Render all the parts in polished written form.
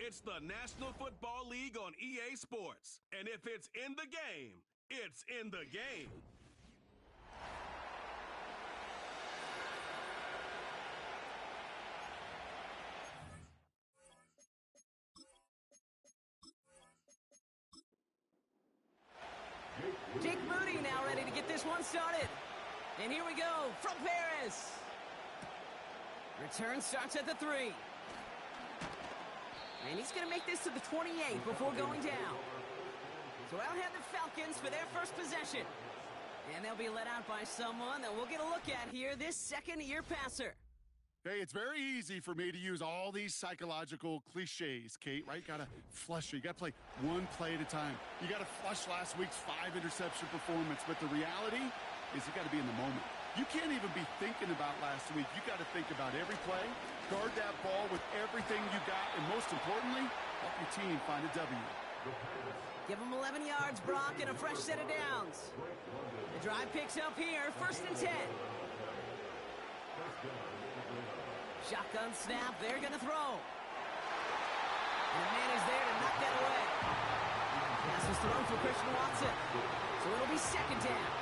It's the National Football League on EA Sports. And if it's in the game, it's in the game. Jake Moody now ready to get this one started. And here we go from Paris. Return starts at the 3. And he's going to make this to the 28 before going down. So out head the Falcons for their first possession. And they'll be let out by someone that we'll get a look at here, this second-year passer. Hey, it's very easy for me to use all these psychological cliches, Kate, right? Got to flush it. You got to play one play at a time. You got to flush last week's 5-interception performance. But the reality is you got to be in the moment. You can't even be thinking about last week. You got to think about every play, guard that ball with everything you got, and most importantly, help your team find a W. Give them 11 yards, Brock, and a fresh set of downs. The drive picks up here, 1st and 10. Shotgun snap, they're going to throw. And the man is there to knock that away. Pass is thrown for Christian Watson. So it'll be 2nd down.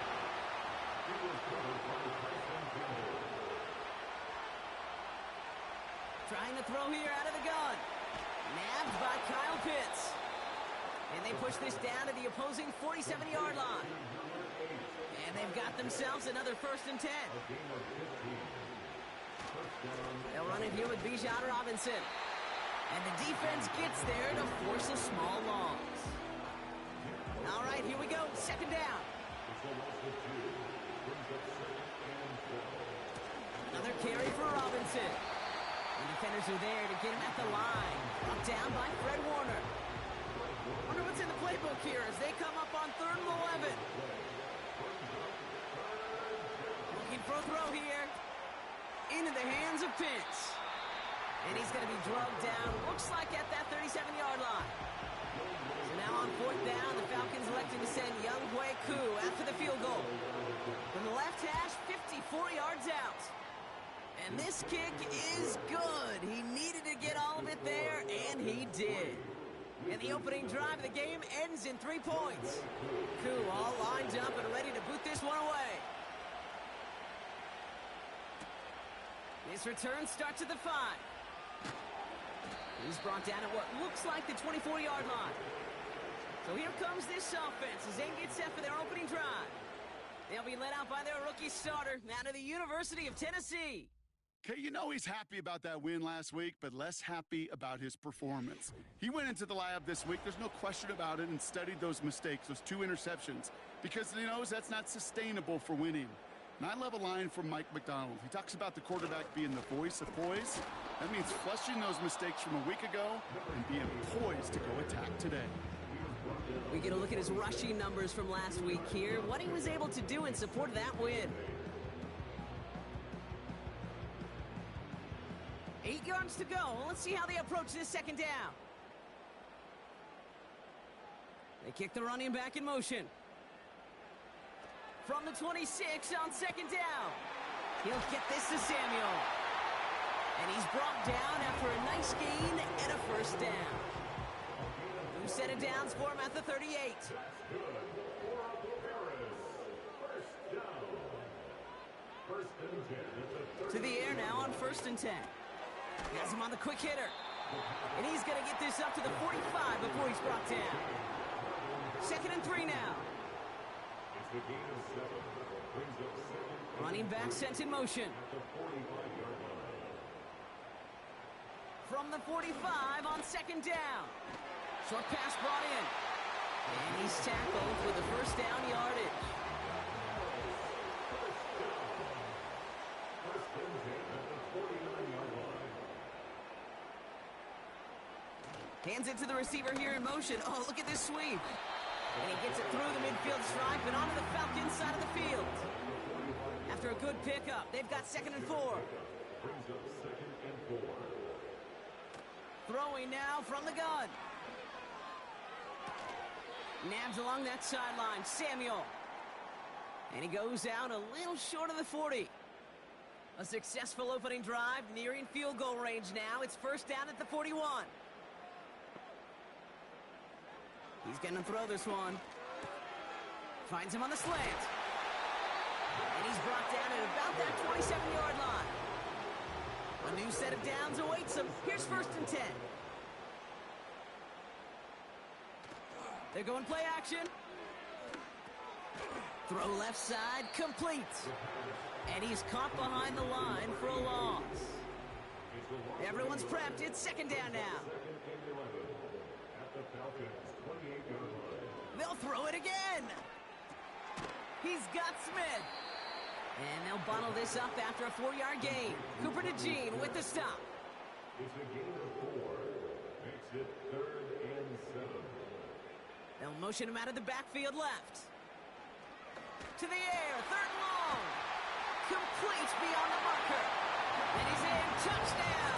Trying to throw here out of the gun. Nabbed by Kyle Pitts. And they push this down to the opposing 47-yard line. And they've got themselves another 1st and 10. They'll run it here with Bijan Robinson. And the defense gets there to force a small loss. All right, here we go. 2nd down. Another carry for Robinson. The defenders are there to get him at the line. Up down by Fred Warner. Wonder what's in the playbook here as they come up on 3rd and 11. Looking for a throw here. Into the hands of Pitts. And he's going to be drugged down, looks like at that 37-yard line. So now on 4th down, the Falcons electing to send Young Hui Koo after the field goal. From the left hash, 54 yards out. And this kick is good. He needed to get all of it there, and he did. And the opening drive of the game ends in 3 points. Koo all lined up and ready to boot this one away. This return starts at the 5. He's brought down at what looks like the 24-yard line. So here comes this offense as they get set for their opening drive. They'll be led out by their rookie starter out of the University of Tennessee. Okay, you know he's happy about that win last week, but less happy about his performance. He went into the lab this week, there's no question about it, and studied those mistakes, those 2 interceptions, because he knows that's not sustainable for winning. And I love a line from Mike McDonald. He talks about the quarterback being the voice of poise. That means flushing those mistakes from a week ago and being poised to go attack today. We get a look at his rushing numbers from last week here, what he was able to do in support of that win. 8 yards to go. Let's see how they approach this 2nd down. They kick the running back in motion. From the 26 on 2nd down. He'll get this to Samuel. And he's brought down after a nice gain and a 1st down. New set of downs for him at the 38. To the air now on 1st and 10. He has him on the quick hitter. And he's going to get this up to the 45 before he's brought down. 2nd and 3 now. Running back sent in motion. From the 45 on 2nd down. Short pass brought in. And he's tackled for the 1st down yardage. Hands it to the receiver here in motion. Oh, look at this sweep. And he gets it through the midfield stripe and onto the Falcons side of the field. After a good pickup, they've got 2nd and 4. Throwing now from the gun. Nabs along that sideline. Samuel. And he goes out a little short of the 40. A successful opening drive nearing field goal range now. It's 1st down at the 41. He's going to throw this one. Finds him on the slant. And he's brought down at about that 27-yard line. A new set of downs awaits him. Here's 1st and 10. They're going play action. Throw left side, complete. And he's caught behind the line for a loss. Everyone's prepped. It's 2nd down now. They'll throw it again. He's got Smith. And they'll bottle this up after a 4-yard gain. Cooper to Jean with the stop. It's a gain of 4. Makes it 3rd and 7. They'll motion him out of the backfield left. To the air, 3rd and long. Complete beyond the marker. And he's in. Touchdown.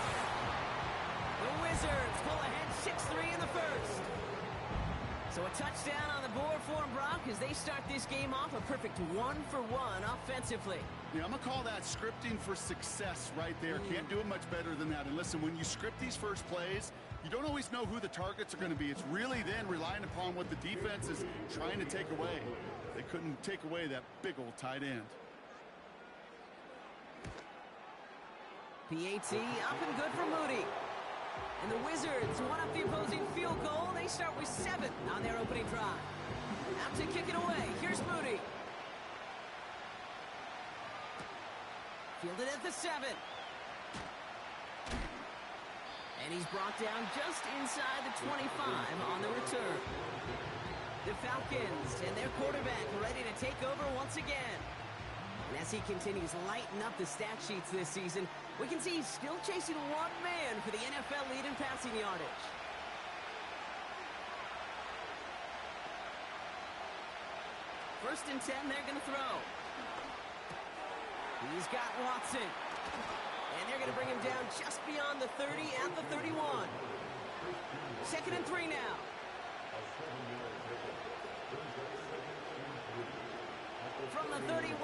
The Wizards pull ahead 6-3 in the first. So a touchdown on the board for them, Brock, as they start this game off a perfect 1-for-1 offensively. Yeah, I'm going to call that scripting for success right there. Can't do it much better than that. And listen, when you script these first plays, you don't always know who the targets are going to be. It's really then relying upon what the defense is trying to take away. They couldn't take away that big old tight end. PAT up and good for Moody. And the Wizards one up the opposing field goal. They start with 7 on their opening drive. Out to kick it away. Here's Moody. Fielded at the 7. And he's brought down just inside the 25 on the return. The Falcons and their quarterback ready to take over once again. And as he continues lighting up the stat sheets this season, we can see he's still chasing one man for the NFL lead in passing yardage. First and 10, they're going to throw. He's got Watson. And they're going to bring him down just beyond the 30 at the 31. 2nd and 3 now. From the 31.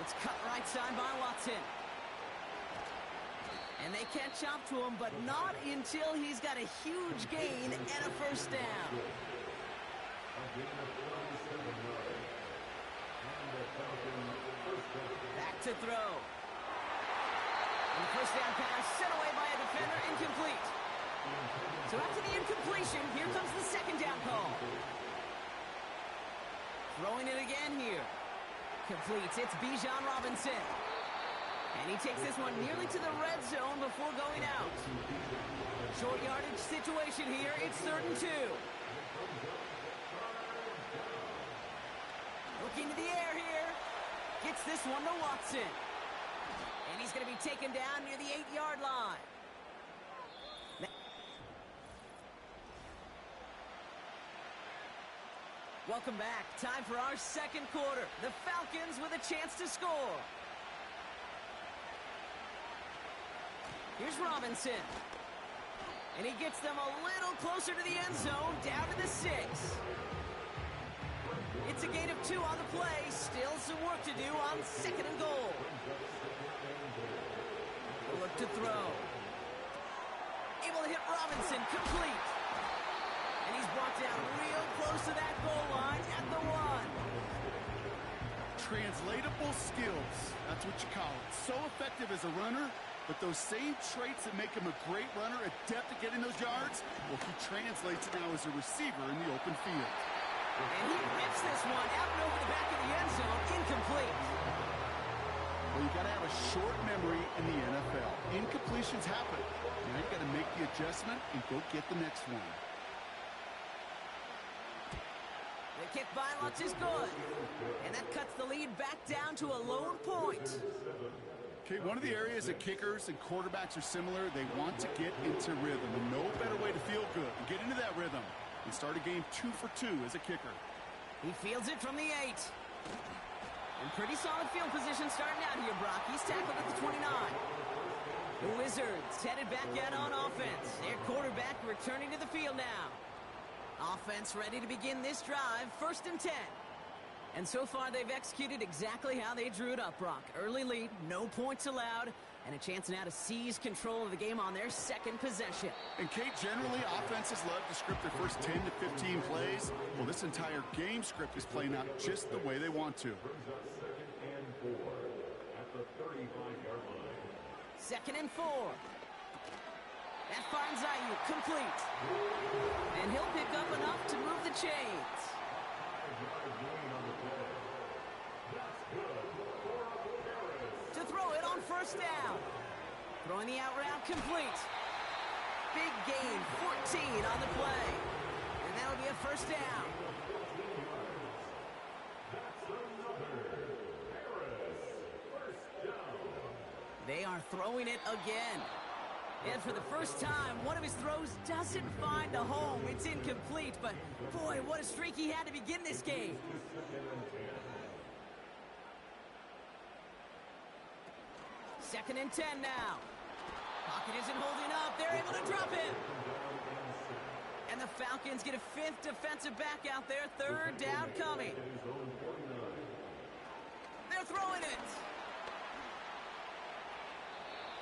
It's cut right side by Watson. And they catch up to him, but not until he's got a huge gain and a 1st down. Back to throw. And the 1st down pass sent away by a defender, incomplete. So after the incompletion, here comes the 2nd down call. Throwing it again here. Completes. It's Bijan Robinson. And he takes this one nearly to the red zone before going out. Short yardage situation here. It's 3rd and 2. Looking to the air here. Gets this one to Watson. And he's going to be taken down near the 8-yard line. Welcome back. Time for our 2nd quarter. The Falcons with a chance to score. Here's Robinson. And he gets them a little closer to the end zone, down to the 6. It's a gain of 2 on the play. Still some work to do on 2nd and goal. Look to throw. Able to hit Robinson, complete. And he's brought down real close to that goal line at the 1. Translatable skills. That's what you call it. So effective as a runner, but those same traits that make him a great runner, adept at getting those yards, well, he translates it now as a receiver in the open field. And he rips this one out and over the back of the end zone, incomplete. Well, you got to have a short memory in the NFL. Incompletions happen. Now you got to make the adjustment and go get the next one. The kick by Lutz is good. And that cuts the lead back down to a lone point. Okay, one of the areas that kickers and quarterbacks are similar, they want to get into rhythm. And no better way to feel good and get into that rhythm and start a game 2 for 2 as a kicker. He fields it from the 8. And pretty solid field position starting out here, Brock. He's tackled at the 29. The Wizards headed back out on offense. Their quarterback returning to the field now. Offense ready to begin this drive, 1st and 10. And so far, they've executed exactly how they drew it up, Brock. Early lead, no points allowed. And a chance now to seize control of the game on their second possession. And Kate, generally, offenses love to script their first 10 to 15 plays. Well, this entire game script is playing out just the way they want to. Second and 4. That finds Ayuk complete. And he'll pick up enough to move the chains. To throw it on first down. Throwing the out route complete. Big gain, 14 on the play. And that'll be a first down. They are throwing it again. And for the first time, one of his throws doesn't find a home. It's incomplete, but boy, what a streak he had to begin this game. Second and 10 now. Pocket isn't holding up. They're able to drop it. And the Falcons get a fifth defensive back out there. Third down coming. They're throwing it.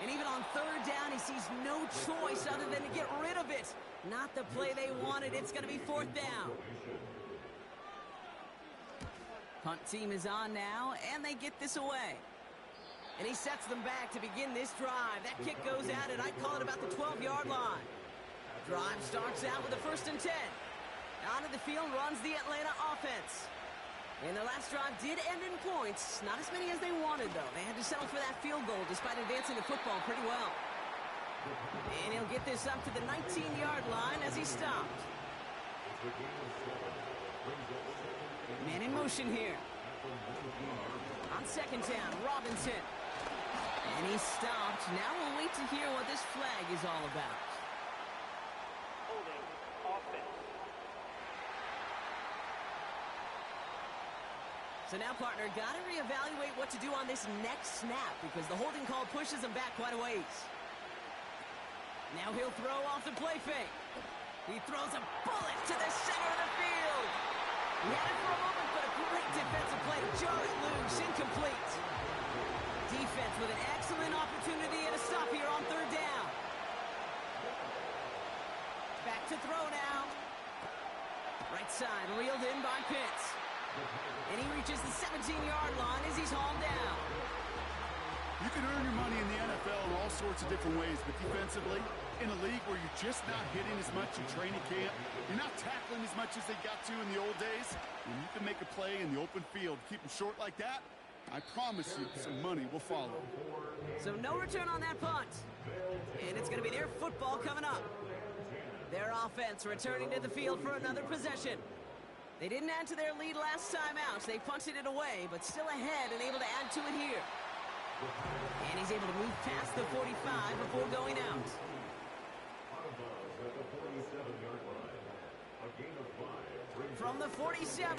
And even on third down, he sees no choice other than to get rid of it. Not the play they wanted. It's going to be fourth down. Punt team is on now, and they get this away. And he sets them back to begin this drive. That kick goes out, and I'd call it about the 12-yard line. Drive starts out with a first and 10. Onto the field runs the Atlanta offense. And their last drive did end in points. Not as many as they wanted, though. They had to settle for that field goal despite advancing the football pretty well. And he'll get this up to the 19-yard line as he stopped. Man in motion here. On second down, Robinson. And he stopped. Now we'll wait to hear what this flag is all about. Holding offense. So now, partner, got to reevaluate what to do on this next snap because the holding call pushes him back quite a ways. Now he'll throw off the play fake. He throws a bullet to the center of the field. He had it for a moment, but a great defensive play to jar it loose, incomplete. Defense with an excellent opportunity and a stop here on third down. Back to throw now. Right side, reeled in by Pitts. And he reaches the 17-yard line as he's hauled down. You can earn your money in the NFL in all sorts of different ways, but defensively, in a league where you're just not hitting as much in training camp, you're not tackling as much as they got to in the old days, when you can make a play in the open field, keep them short like that, I promise you some money will follow. So no return on that punt. And it's going to be their football coming up. Their offense returning to the field for another possession. They didn't add to their lead last time out. They punted it away, but still ahead and able to add to it here. And he's able to move past the 45 before going out. From the 47.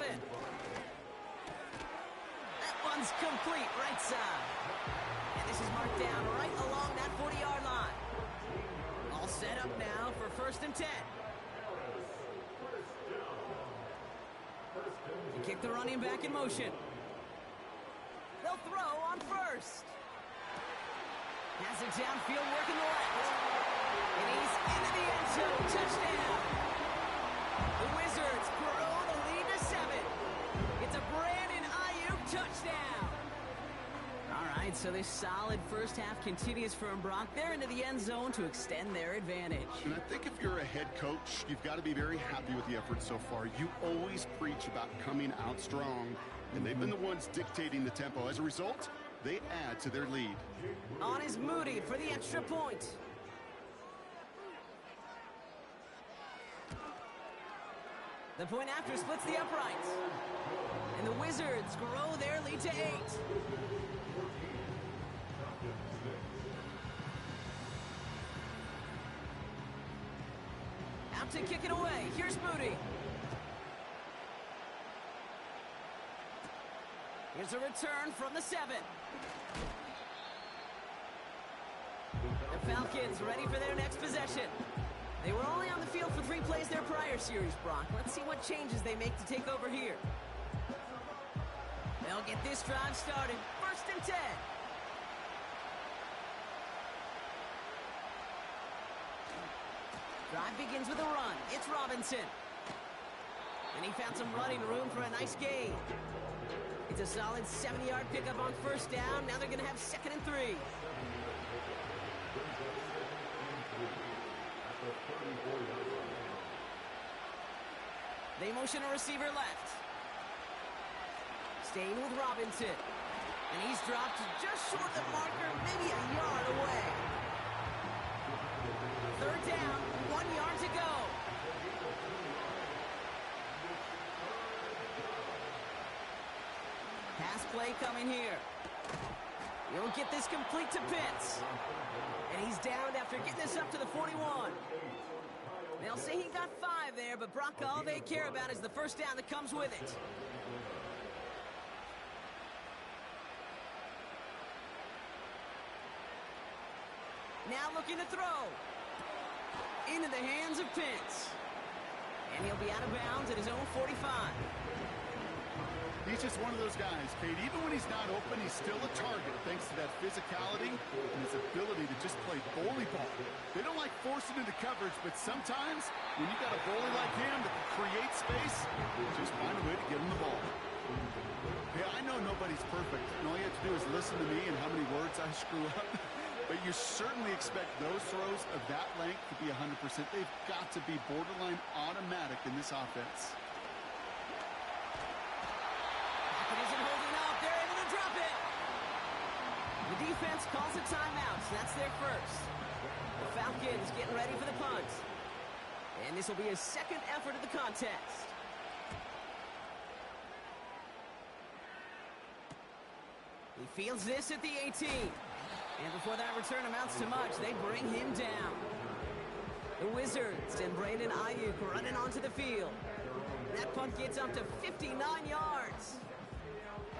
That one's complete, right side. And this is marked down right along that 40-yard line. All set up now for first and 10. They kick the running back in motion. They'll throw on first. Has it downfield, working the left. And he's into the end zone. Touchdown. The Wizards grow the lead to 7. It's a Brandon Ayuk touchdown. All right, so this solid first half continues from Brock. They're into the end zone to extend their advantage. And I think if you're a head coach, you've got to be very happy with the effort so far. You always preach about coming out strong, and they've been the ones dictating the tempo. As a result, they add to their lead. On is Moody for the extra point. The point after splits the uprights. And the Wizards grow their lead to 8. Out to kick it away. Here's Moody. Here's a return from the 7. The Falcons ready for their next possession. They were only on the field for 3 plays their prior series, Brock. Let's see what changes they make to take over here. They'll get this drive started. First and 10. Drive begins with a run. It's Robinson. And he found some running room for a nice gain. It's a solid 70-yard pickup on first down. Now they're going to have 2nd and 3. They motion a receiver left. Staying with Robinson. And he's dropped just short of the marker, maybe a yard away. 3rd down, 1 yard to go. Pass play coming here. He'll get this complete to Pitts. And he's down after getting this up to the 41. They'll say he got 5 there, but Brock, all they care about is the first down that comes with it. Now looking to throw. Into the hands of Pitts. And he'll be out of bounds at his own 45. He's just one of those guys, Kate. Even when he's not open, he's still a target thanks to that physicality and his ability to just play goalie ball. They don't like forcing into coverage, but sometimes when you got a goalie like him that can create space, just find a way to get him the ball. Yeah, I know nobody's perfect, and all you have to do is listen to me and how many words I screw up. But you certainly expect those throws of that length to be 100%. They've got to be borderline automatic in this offense. It isn't holding up. They're able to drop it. The defense calls a timeout, so that's their first. The Falcons getting ready for the punt. And this will be his 2nd effort of the contest. He fields this at the 18. And before that return amounts to much, they bring him down. The Wizards and Brandon Ayuk running onto the field. That punt gets up to 59 yards.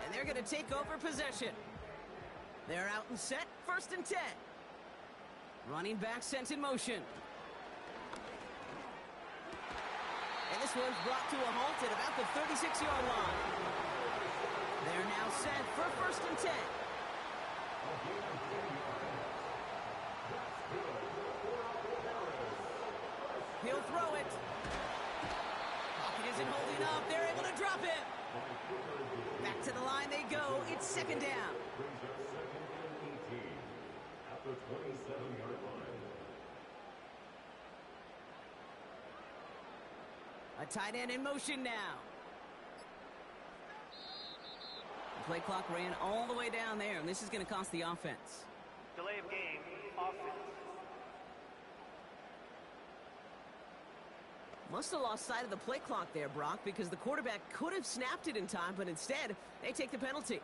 And they're going to take over possession. They're out and set, 1st and 10. Running back sent in motion. And this one's brought to a halt at about the 36-yard line. They're now set for 1st and 10. He'll throw it. Pocket isn't holding up. They're able to drop it. Back to the line they go. It's 2nd down. At the 27-yard line. A tight end in motion now. The play clock ran all the way down there, and this is going to cost the offense. Delay of game, offense. Must have lost sight of the play clock there, Brock, because the quarterback could have snapped it in time, but instead, they take the penalty.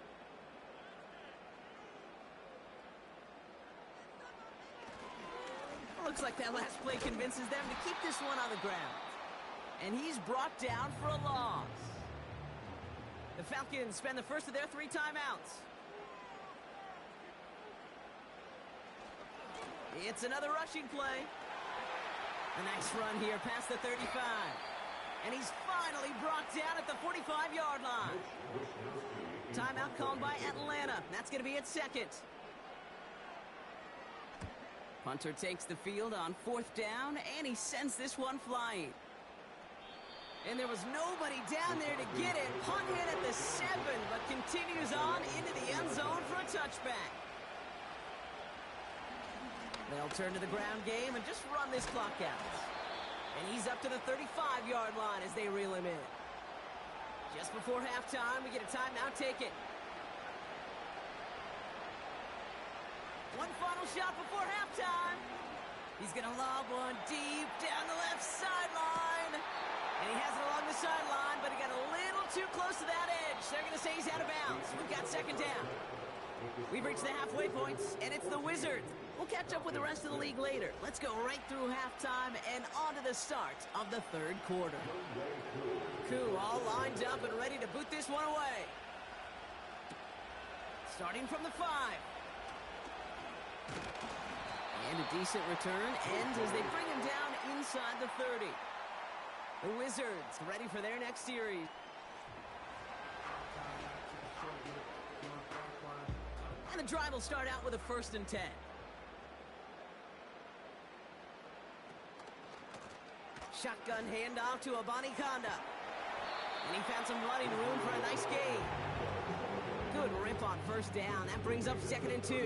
Looks like that last play convinces them to keep this one on the ground. And he's brought down for a loss. The Falcons spend the first of their 3 timeouts. It's another rushing play. A nice run here past the 35. And he's finally brought down at the 45-yard line. Timeout called by Atlanta. That's going to be its 2nd. Punter takes the field on 4th down, and he sends this one flying. And there was nobody down there to get it. Punt hit at the 7, but continues on into the end zone for a touchback. They'll turn to the ground game and just run this clock out. And he's up to the 35-yard line as they reel him in. Just before halftime, we get a timeout taken. One final shot before halftime. He's going to lob one deep down the left sideline. And he has it along the sideline, but he got a little too close to that edge. They're going to say he's out of bounds. We've got 2nd down. We've reached the halfway point, and it's the Wizards. We'll catch up with the rest of the league later. Let's go right through halftime and on to the start of the 3rd quarter. Koo all lined up and ready to boot this one away. Starting from the 5. And a decent return ends as they bring him down inside the 30. The Wizards ready for their next series. And the drive will start out with a 1st and 10. Shotgun handoff to Abanikanda. And he found some running room for a nice gain. Good rip on first down. That brings up 2nd and 2. 8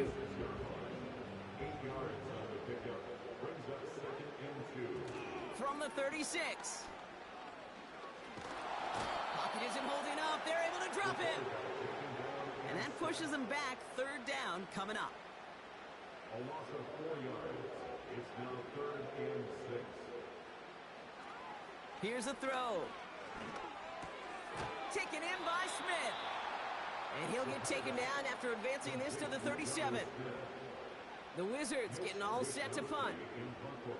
yards on the pickup. Brings up 2nd and 2. From the 36. Pocket isn't holding up. They're able to drop him. And that pushes them back. 3rd down coming up. A loss of 4 yards. It's now 3rd and 6. Here's a throw. Taken in by Smith. And he'll get taken down after advancing this to the 37. The Wizards getting all set to punt.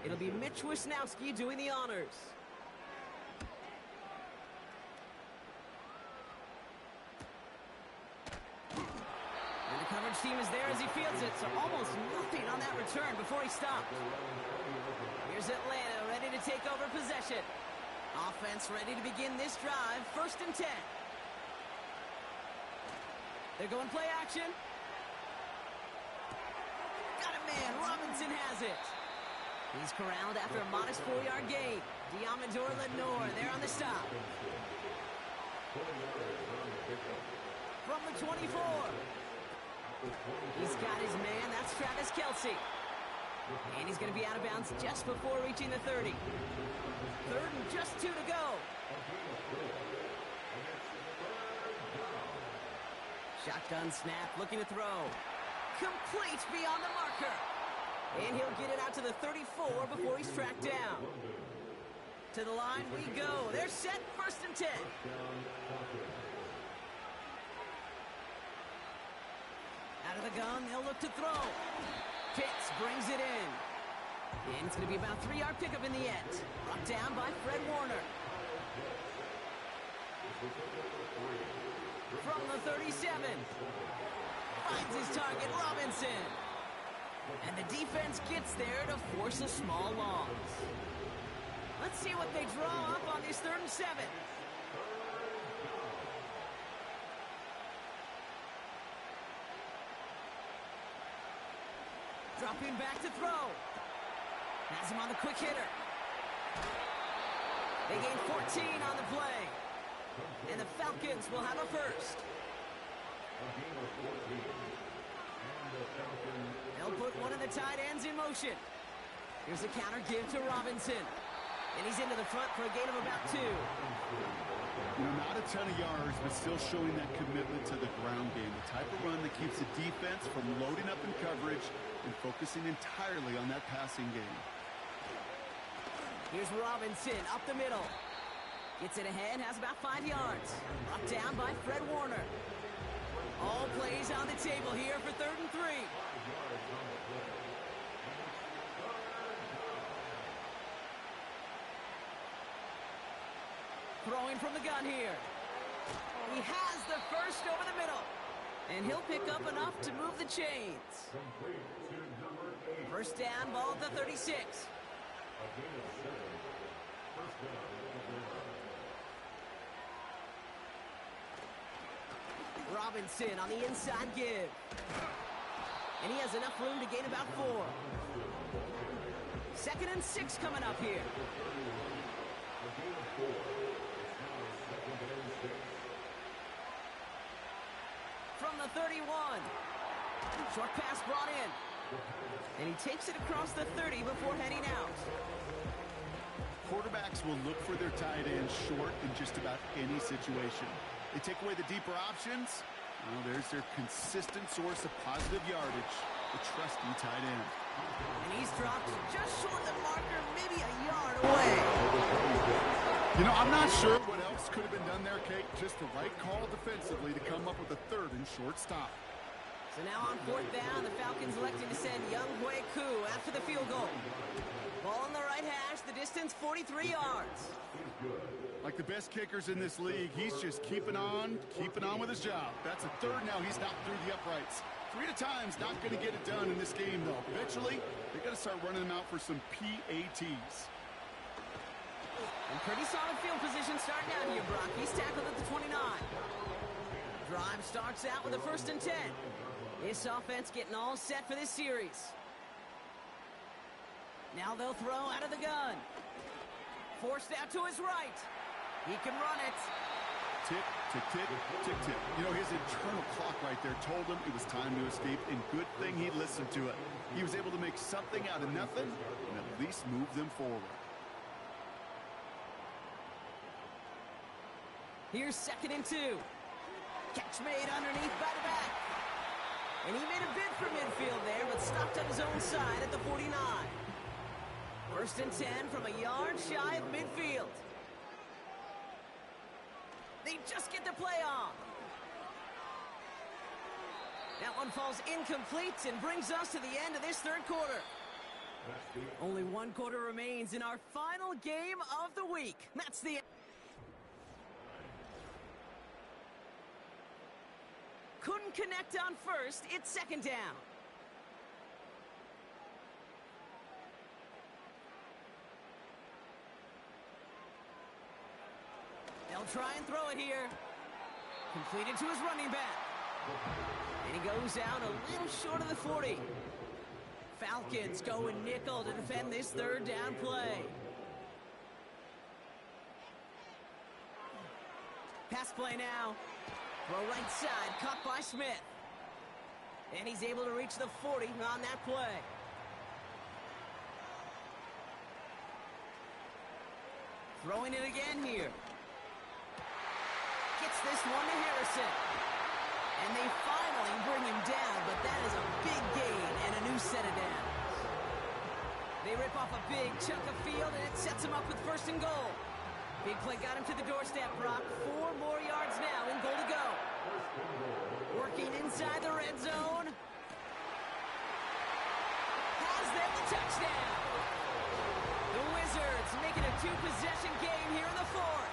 It'll be Mitch Wisnowski doing the honors. And the coverage team is there as he fields it, so almost nothing on that return before he stopped. Here's Atlanta ready to take over possession. Offense ready to begin this drive. 1st and 10. They're going play action. Got a man. Robinson has it. He's corralled after a modest 4-yard gain. Diamador Lenore there on the stop. From the 24. He's got his man. That's Travis Kelce. And he's going to be out of bounds just before reaching the 30. 3rd and just 2 to go. Shotgun snap, looking to throw. Complete beyond the marker. And he'll get it out to the 34 before he's tracked down. To the line we go. They're set. 1st and 10. Out of the gun, they'll look to throw. Pitts brings it in. And it's going to be about a 3-yard pickup in the end. Brought down by Fred Warner. From the 37. Finds his target, Robinson. And the defense gets there to force a small loss. Let's see what they draw up on this 3rd and 7. Dropping back to throw. Has him on the quick hitter. They gain 14 on the play. And the Falcons will have a first. They'll put one of the tight ends in motion. Here's a counter give to Robinson. And he's into the front for a gain of about 2. You know, not a ton of yards, but still showing that commitment to the ground game. The type of run that keeps the defense from loading up in coverage and focusing entirely on that passing game. Here's Robinson up the middle. Gets it ahead, has about 5 yards. Brought down by Fred Warner. All plays on the table here for 3rd and 3. Throwing from the gun here. He has the first over the middle. And he'll pick up enough to move the chains. 1st down, ball at the 36. Robinson on the inside give. And he has enough room to gain about 4. 2nd and 6 coming up here. From the 31. Short pass brought in. And he takes it across the 30 before heading out. Quarterbacks will look for their tight end short in just about any situation. They take away the deeper options. Well, there's their consistent source of positive yardage, the trusty tight end. And he's dropped just short of the marker, maybe a yard away. You know, I'm not sure what else could have been done there, Kate. Just the right call defensively to come up with a 3rd and short stop. So now on 4th down, the Falcons electing to send Young Hwei Koo after the field goal. Ball on the right hash, the distance 43 yards. Like the best kickers in this league, he's just keeping on with his job. That's a 3rd now. He's knocked through the uprights. 3 at a time's not going to get it done in this game, though. Eventually, they got to start running them out for some PATs. And pretty solid field position starting out here, Brock. He's tackled at the 29. Drive starts out with a 1st and 10. This offense getting all set for this series. Now they'll throw out of the gun. Forced out to his right. He can run it. Tick, tick, tick, tick, tick. You know, his internal clock right there told him it was time to escape, and good thing he listened to it. He was able to make something out of nothing and at least move them forward. Here's 2nd and 2. Catch made underneath by the back. And he made a bid for midfield there, but stopped on his own side at the 49. 1st and 10 from a yard shy of midfield. They just get the play on. That one falls incomplete and brings us to the end of this 3rd quarter. Only 1 quarter remains in our final game of the week. That's the... Couldn't connect on 1st. It's 2nd down. They'll try and throw it here. Completed to his running back. And he goes out a little short of the 40. Falcons go in nickel to defend this 3rd down play. Pass play now. Throw right side, caught by Smith. And he's able to reach the 40 on that play. Throwing it again here. Gets this one to Harrison. And they finally bring him down, but that is a big gain and a new set of downs. They rip off a big chunk of field, and it sets him up with 1st and goal. Big play got him to the doorstep, Brock. 4 more yards now and goal to go. Working inside the red zone. Has them the touchdown. The Wizards making a 2-possession game here in the 4th.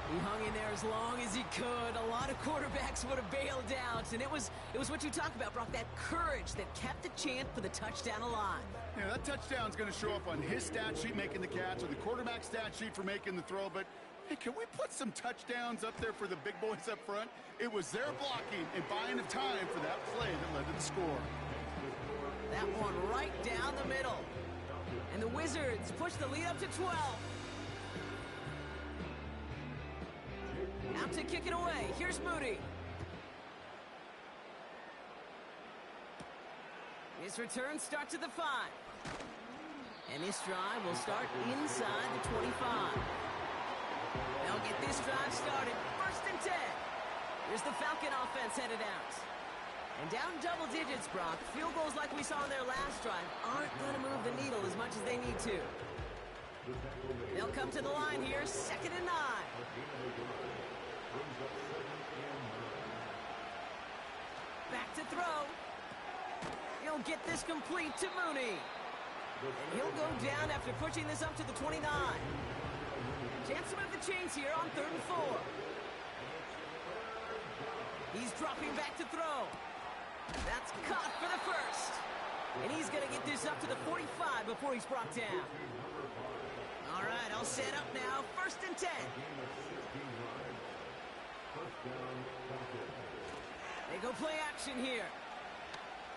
He hung in there as long as he could. A lot of quarterbacks would have bailed out, and it was what you talk about, Brock, that courage that kept the chance for the touchdown alive. Yeah, that touchdown's going to show up on his stat sheet making the catch or the quarterback stat sheet for making the throw, but hey, can we put some touchdowns up there for the big boys up front? It was their blocking and buying of time for that play that led to the score. That one right down the middle. And the Wizards push the lead up to 12. Out to kick it away. Here's Moody. This return starts at the 5. And this drive will start inside the 25. They'll get this drive started. 1st and 10. Here's the Falcon offense headed out. And down double digits, Brock. Field goals like we saw in their last drive aren't going to move the needle as much as they need to. They'll come to the line here. 2nd and 9. Back to throw. He'll get this complete to Mooney. And he'll go down after pushing this up to the 29. Chance to move the chains here on 3rd and 4. He's dropping back to throw. That's caught for the 1st. And he's going to get this up to the 45 before he's brought down. All right, all set up now. 1st and 10. They go play action here.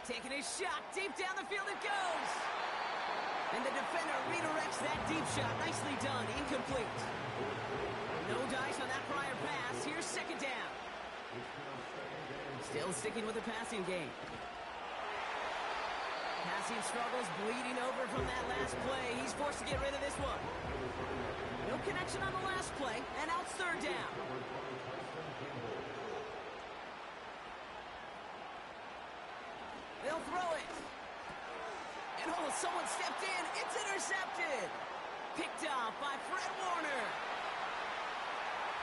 Taking a shot deep down the field it goes. And the defender redirects that deep shot. Nicely done. Incomplete. No dice on that prior pass. Here's 2nd down. Still sticking with the passing game. Passing struggles bleeding over from that last play. He's forced to get rid of this one. No connection on the last play, and out 3rd down. They'll throw it. And oh, someone stepped in. It's intercepted. Picked off by Fred Warner.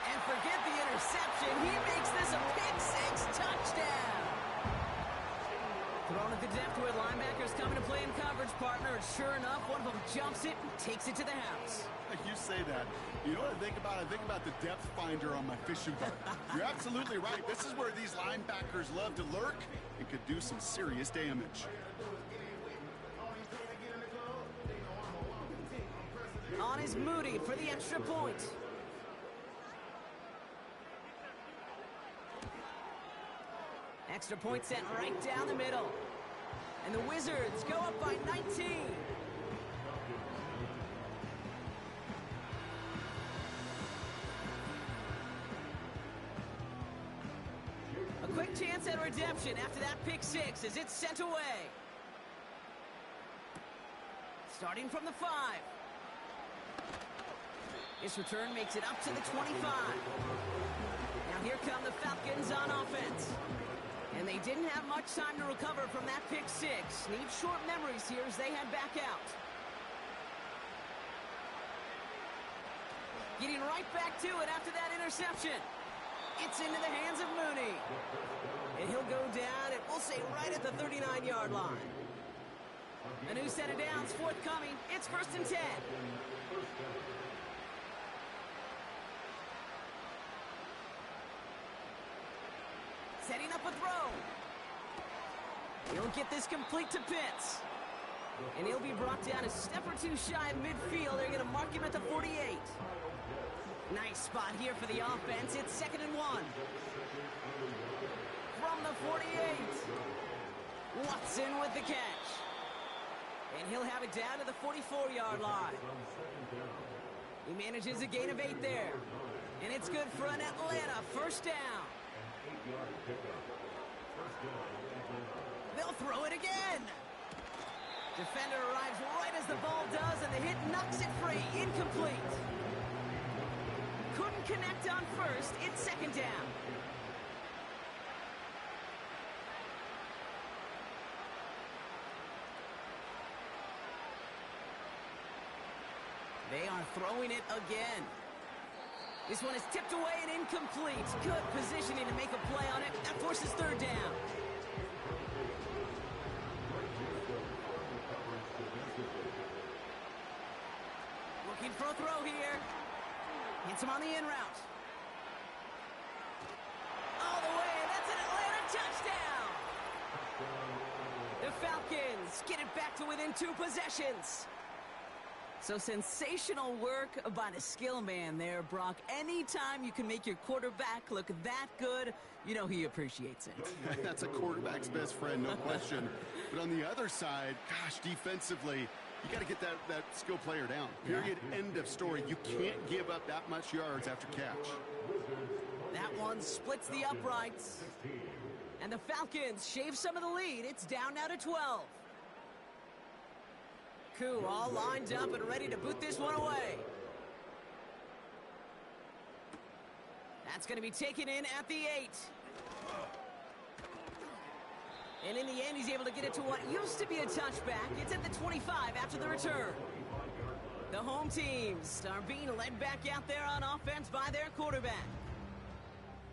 And forget the interception. He makes this a pick-6 touchdown. Thrown at the depth where linebackers coming to play in coverage, partner. And sure enough, one of them jumps it and takes it to the house. You say that. You know what I think about? I think about the depth finder on my fishing boat. You're absolutely right. This is where these linebackers love to lurk and could do some serious damage. On is Moody for the extra point. Extra point set right down the middle. And the Wizards go up by 19. chance at redemption after that pick six as it's sent away. Starting from the 5. This return makes it up to the 25. Now here come the Falcons on offense. And they didn't have much time to recover from that pick six. Need short memories here as they head back out. Getting right back to it after that interception. It's into the hands of Mooney. And he'll go down, and we'll say right at the 39-yard line. A new set of downs forthcoming. It's 1st and 10. Setting up a throw. He'll get this complete to Pitts. And he'll be brought down a step or two shy of midfield. They're going to mark him at the 48. Nice spot here for the offense. It's 2nd and 1. From the 48. Watson with the catch. And he'll have it down to the 44-yard line. He manages a gain of 8 there. And it's good for an Atlanta 1st down. They'll throw it again. Defender arrives right as the ball does, and the hit knocks it free. Incomplete. Couldn't connect on 1st. It's 2nd down. They are throwing it again. This one is tipped away and incomplete. Good positioning to make a play on it. That forces 3rd down. Looking for a throw here. Hits him on the in route. All the way, and that's an Atlanta touchdown. The Falcons get it back to within 2 possessions. So sensational work by the skill man there, Brock. Anytime you can make your quarterback look that good, you know he appreciates it. That's a quarterback's best friend, no question. But on the other side, gosh, defensively, you got to get that skill player down. Period. End of story. You can't give up that much yards after catch. That one splits the uprights. And the Falcons shave some of the lead. It's down now to 12. Koo all lined up and ready to boot this one away. That's going to be taken in at the 8. And in the end, he's able to get it to what used to be a touchback. It's at the 25 after the return. The home teams are being led back out there on offense by their quarterback.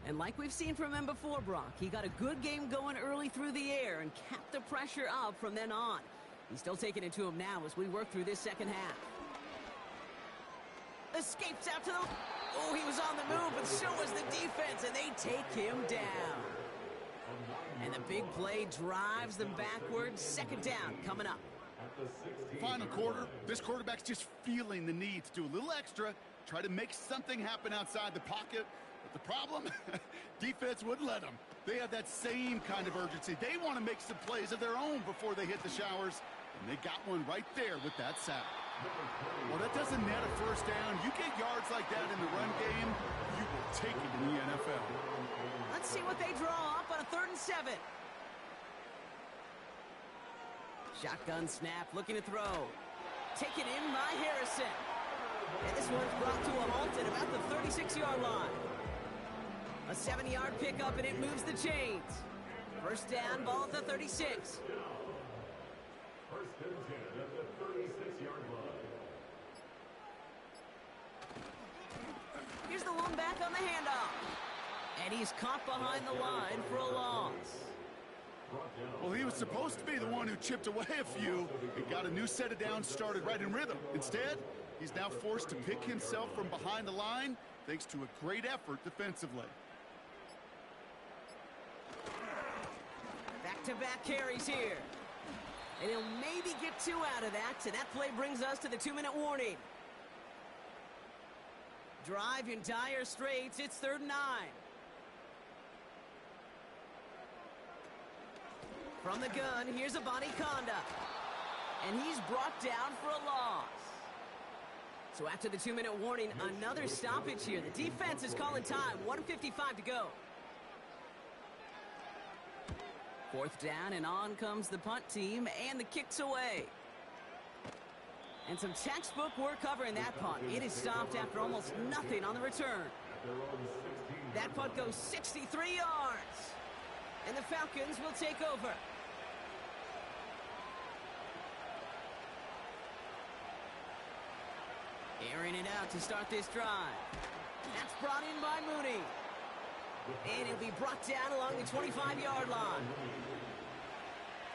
And like we've seen from him before, Brock, he got a good game going early through the air and kept the pressure up from then on. He's still taking it to him now as we work through this second half. Escapes out to the... Oh, he was on the move, but so was the defense, and they take him down. And the big play drives them backwards. 2nd down coming up. Final quarter, this quarterback's just feeling the need to do a little extra, try to make something happen outside the pocket. But the problem, defense wouldn't let them. They have that same kind of urgency. They want to make some plays of their own before they hit the showers. And they got one right there with that sack. Well, that doesn't net a 1st down. You get yards like that in the run game, you will take it in the NFL. Let's see what they draw up on a 3rd and 7. Shotgun snap, looking to throw. Taken in by Harrison. And this one's brought to a halt at about the 36-yard line. A 7-yard pickup, and it moves the chains. 1st down, ball at the 36. 1st and 10 at the 36-yard line. Here's the one back on the handoff. And he's caught behind the line for a loss. Well, he was supposed to be the one who chipped away a few and got a new set of downs started right in rhythm. Instead, he's now forced to pick himself from behind the line thanks to a great effort defensively. Back-to-back carries here. And he'll maybe get 2 out of that. So that play brings us to the 2-minute warning. Drive in dire straits. It's 3rd and 9. From the gun, here's a Bonnie Conda. And he's brought down for a loss. So after the 2-minute warning, another stoppage here. The defense is calling time. 1:55 to go. Fourth down, and on comes the punt team, and the kick's away. And some textbook work covering that punt. It is stopped after almost nothing on the return. That punt goes 63 yards. And the Falcons will take over. Airing it out to start this drive. That's brought in by Mooney. And it'll be brought down along the 25-yard line.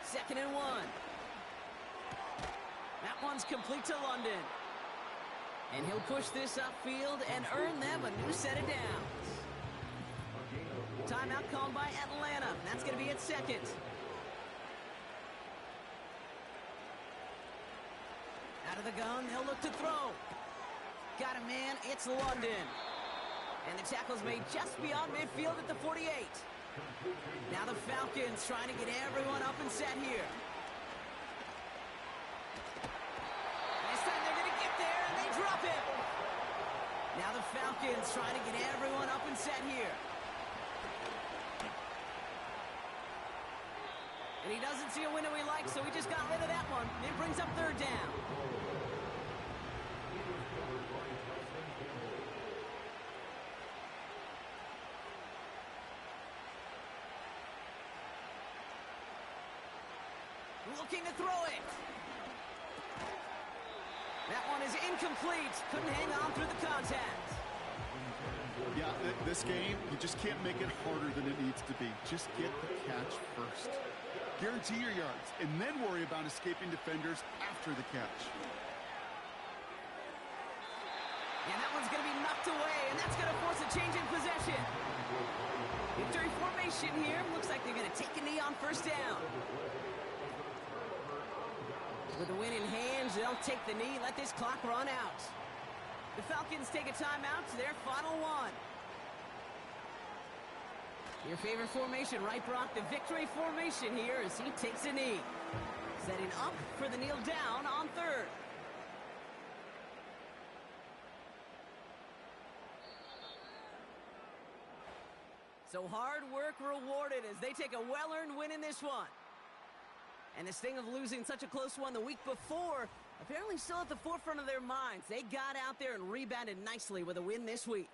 2nd and 1. That one's complete to London. And he'll push this upfield and earn them a new set of downs. Timeout called by Atlanta. That's going to be at 2nd. Out of the gun, they'll look to throw. Got a man, it's London. And the tackle's made just beyond midfield at the 48. Now the Falcons trying to get everyone up and set here. This time they're going to get there, and they drop it. Now the Falcons trying to get everyone up and set here. And he doesn't see a window he likes, so he just got rid of that one. It brings up 3rd down. Looking to throw it. That one is incomplete. Couldn't hang on through the contact. Yeah, this game, you just can't make it harder than it needs to be. Just get the catch first. Guarantee your yards, and then worry about escaping defenders after the catch. And that one's going to be knocked away, and that's going to force a change in possession. Victory formation here. Looks like they're going to take a knee on 1st down. With the win in hand, they'll take the knee, let this clock run out. The Falcons take a timeout to their final one. Your favorite formation, right, Brock? The victory formation here as he takes a knee. Setting up for the kneel down on 3rd. So hard work rewarded as they take a well-earned win in this one. And this thing of losing such a close one the week before, apparently still at the forefront of their minds. They got out there and rebounded nicely with a win this week.